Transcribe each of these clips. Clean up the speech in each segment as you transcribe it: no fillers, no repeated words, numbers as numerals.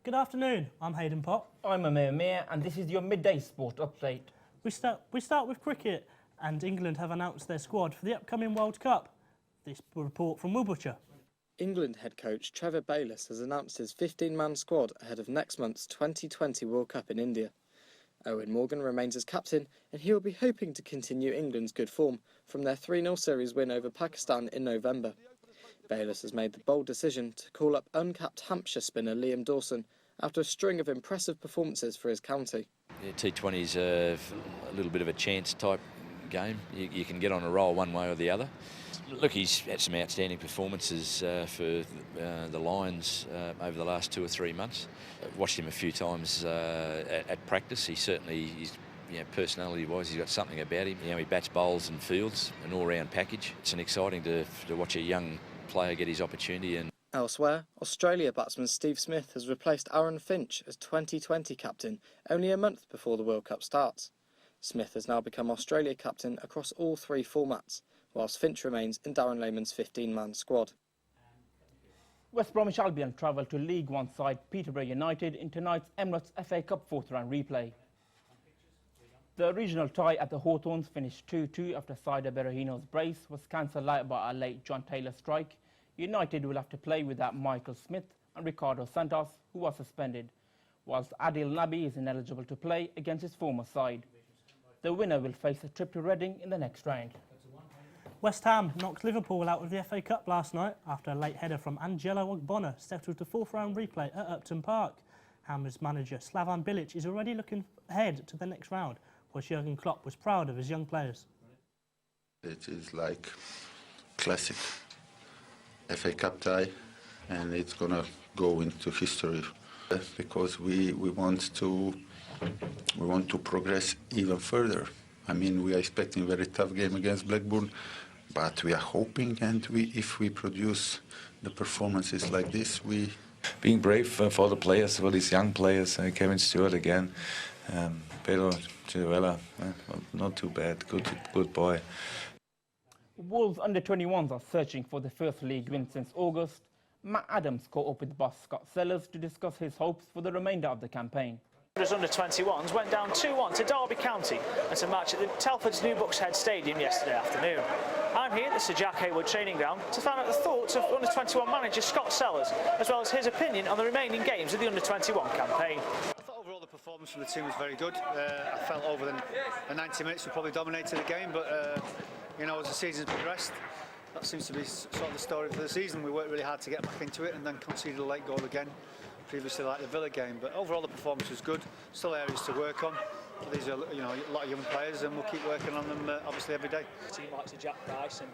Good afternoon, I'm Hayden Pott. I'm Amir Mir, and this is your midday sport update. We start with cricket, and England have announced their squad for the upcoming World Cup. This report from Will Butcher. England head coach Trevor Bayliss has announced his 15-man squad ahead of next month's 2020 World Cup in India. Owen Morgan remains as captain, and he will be hoping to continue England's good form from their 3-0 series win over Pakistan in November. Bayliss has made the bold decision to call up uncapped Hampshire spinner Liam Dawson after a string of impressive performances for his county. Yeah, T20's a little bit of a chance type game. You can get on a roll one way or the other. Look, he's had some outstanding performances for the Lions over the last 2 or 3 months. I've watched him a few times at practice. He certainly, personality-wise, he's got something about him. He bats, bowls and fields, an all-round package. It's exciting to watch a young player get his opportunity. And elsewhere, Australia batsman Steve Smith has replaced Aaron Finch as 2020 captain only a month before the World Cup starts. Smith has now become Australia captain across all 3 formats, whilst Finch remains in Darren Lehmann's 15-man squad. West Bromwich Albion travelled to League One side Peterborough United in tonight's Emirates FA Cup 4th round replay. The regional tie at the Hawthorns finished 2-2 after Saida Berahino's brace was cancelled out by a late John Taylor strike. United will have to play without Michael Smith and Ricardo Santos, who was suspended, whilst Adil Nabi is ineligible to play against his former side. The winner will face a trip to Reading in the next round. West Ham knocked Liverpool out of the FA Cup last night after a late header from Angelo Ogbonna settled the 4th round replay at Upton Park. Ham's manager Slavan Bilic is already looking ahead to the next round, where Jurgen Klopp was proud of his young players. It is like classic FA Cup tie, and it's gonna go into history because we want to progress even further. I mean, we are expecting a very tough game against Blackburn, but we are hoping, and if we produce the performances like this, we being brave for the players, for these young players. Kevin Stewart again, Pedro Chirivella, not too bad, good boy. Wolves under-21s are searching for the first league win since August. Matt Adams caught up with boss Scott Sellers to discuss his hopes for the remainder of the campaign. Under-21s went down 2-1 to Derby County at a match at the Telford's New Bucks Head Stadium yesterday afternoon. I'm here at the Sir Jack Hayward training ground to find out the thoughts of under-21 manager Scott Sellers, as well as his opinion on the remaining games of the under-21 campaign. I thought overall the performance from the team was very good. I felt over the 90 minutes we probably dominated the game, but as the season's progressed, that seems to be sort of the story for the season. We worked really hard to get back into it and then conceded a late goal again, previously like the Villa game. But overall the performance was good. Still areas to work on. These are a lot of young players, and we'll keep working on them obviously every day. Team like Jack Price and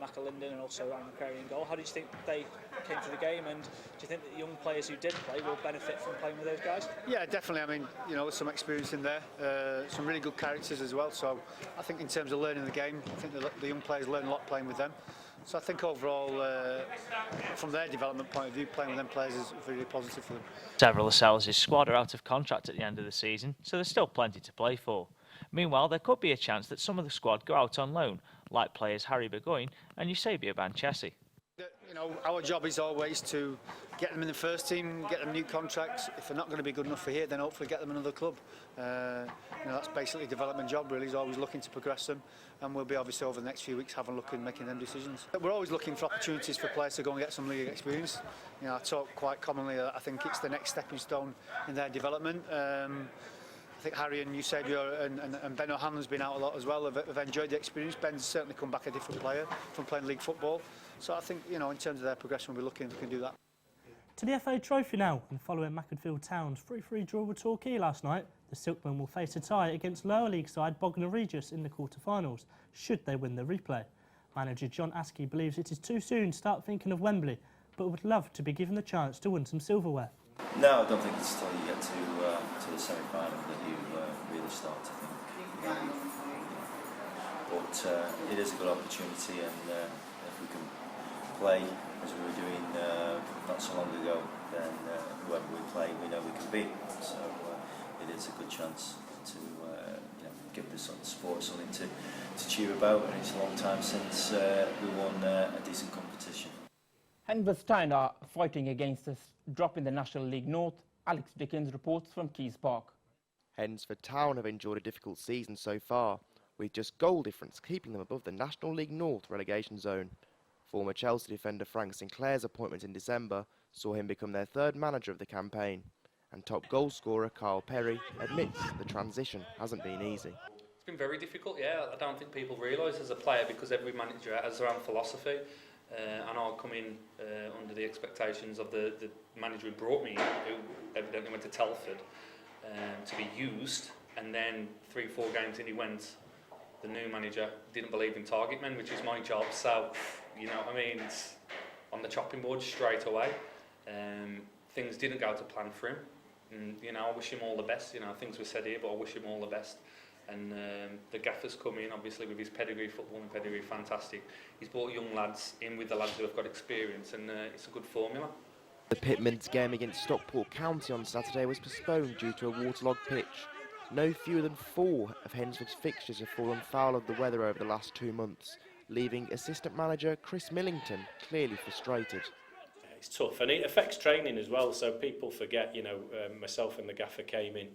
McAlinden and also Ryan McCrary in goal. How did you think they came to the game, and do you think that the young players who did play will benefit from playing with those guys? Yeah, definitely. I mean, there's some experience in there, some really good characters as well. So I think in terms of learning the game, I think the young players learn a lot playing with them. So I think overall, from their development point of view, playing with them players is really positive for them. Several of Sellers' squad are out of contract at the end of the season, so there's still plenty to play for. Meanwhile, there could be a chance that some of the squad go out on loan, like players Harry Burgoyne and Eusebio Banchesi. You know, our job is always to get them in the first team, get them new contracts. If they're not going to be good enough for here, then hopefully get them another club. You know, that's basically a development job, really, is always looking to progress them, and we'll be obviously over the next few weeks having a look and making them decisions. We're always looking for opportunities for players to go and get some league experience. You know, I talk quite commonly, I think it's the next stepping stone in their development. I think Harry and Eusebio and Ben O'Hanlon's been out a lot as well, have enjoyed the experience. Ben's certainly come back a different player from playing league football. So I think, you know, in terms of their progression, we'll be looking if we can do that. To the FA Trophy now, and following Macclesfield Town's 3-3 draw with Torquay last night, the Silkmen will face a tie against lower league side Bognor Regis in the quarter-finals, should they win the replay. Manager John Askey believes it is too soon to start thinking of Wembley, but would love to be given the chance to win some silverware. No, I don't think it's until you get to the semi-final that you really start to think. But it is a good opportunity, and if we can play as we were doing not so long ago, then whoever we play, we know we can beat. So it is a good chance to give the sport something to cheer about, and it's a long time since we won a decent competition. Henvestein are fighting against a drop in the National League North. Alex Dickens reports from Keys Park. Hednesford Town have enjoyed a difficult season so far, with just goal difference keeping them above the National League North relegation zone. Former Chelsea defender Frank Sinclair's appointment in December saw him become their third manager of the campaign, and top goal scorer Carl Perry admits the transition hasn't been easy. It's been very difficult, yeah. I don't think people realise as a player, because every manager has their own philosophy, and I'll come in under the expectations of the manager who brought me in, who evidently went to Telford to be used, and then 3-4 games in he went. The new manager didn't believe in target men, which is my job, so, you know what I mean, it's on the chopping board straight away. Things didn't go to plan for him, and, you know, I wish him all the best. You know, things were said here, but I wish him all the best. And the gaffer's come in, obviously, with his pedigree, footballing pedigree, fantastic. He's brought young lads in with the lads who have got experience, and it's a good formula. The Pitmen's game against Stockport County on Saturday was postponed due to a waterlogged pitch. No fewer than 4 of Hednesford's fixtures have fallen foul of the weather over the last 2 months, leaving assistant manager Chris Millington clearly frustrated. It's tough, and it affects training as well, so people forget, you know, myself and the gaffer came in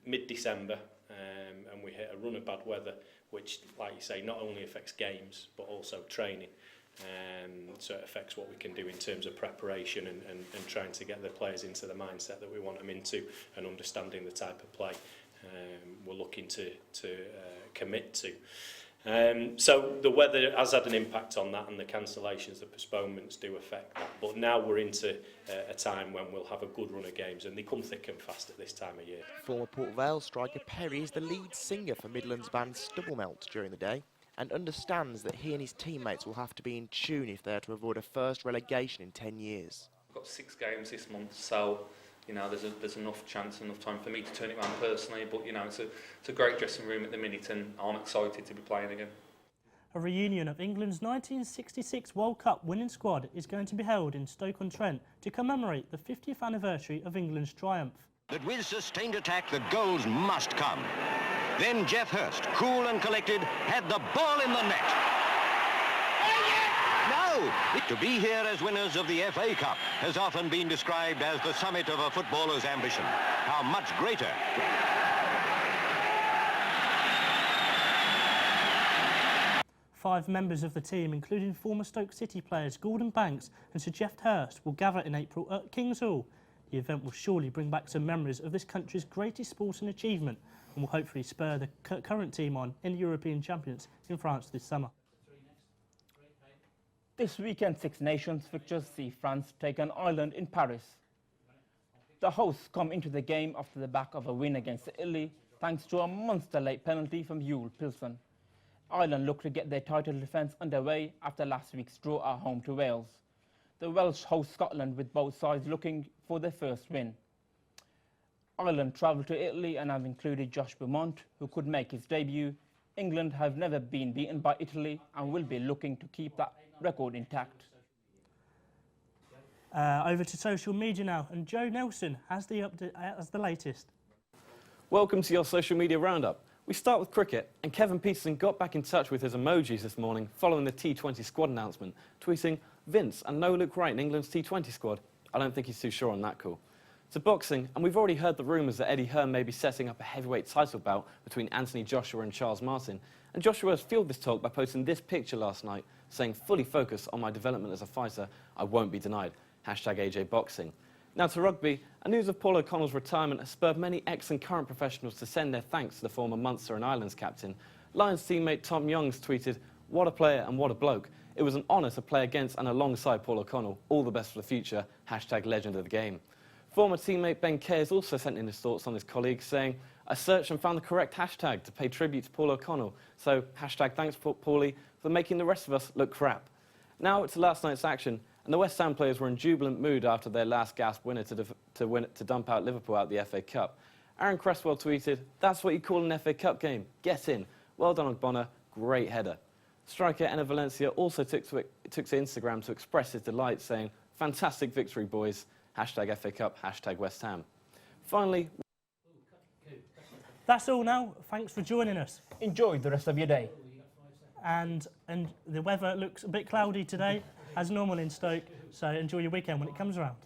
mid-December, and we hit a run of bad weather, which, like you say, not only affects games, but also training. So it affects what we can do in terms of preparation and trying to get the players into the mindset that we want them into, and understanding the type of play we're looking to commit to. So the weather has had an impact on that, and the cancellations, the postponements do affect that. But now we're into a time when we'll have a good run of games, and they come thick and fast at this time of year. Former Port Vale striker Perry is the lead singer for Midlands band Stubblemelt during the day, and understands that he and his teammates will have to be in tune if they are to avoid a first relegation in 10 years. We've got 6 games this month, so, you know, there's enough chance, enough time for me to turn it around personally. But, you know, it's a great dressing room at the minute, and I'm excited to be playing again. A reunion of England's 1966 World Cup winning squad is going to be held in Stoke-on-Trent to commemorate the 50th anniversary of England's triumph. But with sustained attack, the goals must come. Then Jeff Hurst, cool and collected, had the ball in the net. No! To be here as winners of the FA Cup has often been described as the summit of a footballer's ambition. How much greater. Five members of the team, including former Stoke City players Gordon Banks and Sir Jeff Hurst, will gather in April at Kings Hall. The event will surely bring back some memories of this country's greatest sporting achievement, and will hopefully spur the current team on in the European Champions in France this summer. This weekend, Six Nations fixtures see France take on Ireland in Paris. The hosts come into the game after the back of a win against Italy, thanks to a monster late penalty from Yul Pilson. Ireland look to get their title defence underway after last week's draw at home to Wales. The Welsh host Scotland, with both sides looking for their first win. Ireland travel to Italy and have included Josh Beaumont, who could make his debut. England have never been beaten by Italy and will be looking to keep that record intact. Over to social media now, and Joe Nelson has the latest. Welcome to your social media roundup. We start with cricket, and Kevin Peterson got back in touch with his emojis this morning following the T20 squad announcement, tweeting, Vince and no Luke Wright in England's T20 squad. I don't think he's too sure on that call. To boxing, and we've already heard the rumours that Eddie Hearn may be setting up a heavyweight title bout between Anthony Joshua and Charles Martin. And Joshua has fueled this talk by posting this picture last night, saying, "Fully focused on my development as a fighter, I won't be denied. #AJBoxing. Now to rugby, and news of Paul O'Connell's retirement has spurred many ex and current professionals to send their thanks to the former Munster and Islands captain. Lions teammate Tom Youngs tweeted, "What a player and what a bloke. It was an honour to play against and alongside Paul O'Connell. All the best for the future. #legend of the game." Former teammate Ben Kay has also sent in his thoughts on his colleague, saying, "I searched and found the correct hashtag to pay tribute to Paul O'Connell. So, #thanks Paulie for making the rest of us look crap." Now to last night's action, and the West Ham players were in jubilant mood after their last gasp winner to dump out Liverpool out the FA Cup. Aaron Cresswell tweeted, "That's what you call an FA Cup game. Get in. Well done, Ogbonna. Great header." Striker Enner Valencia also took to Instagram to express his delight, saying, "Fantastic victory, boys. #FA Cup, #West Ham." Finally, That's all now. Thanks for joining us. Enjoy the rest of your day. And the weather looks a bit cloudy today, as normal in Stoke, so enjoy your weekend when it comes around.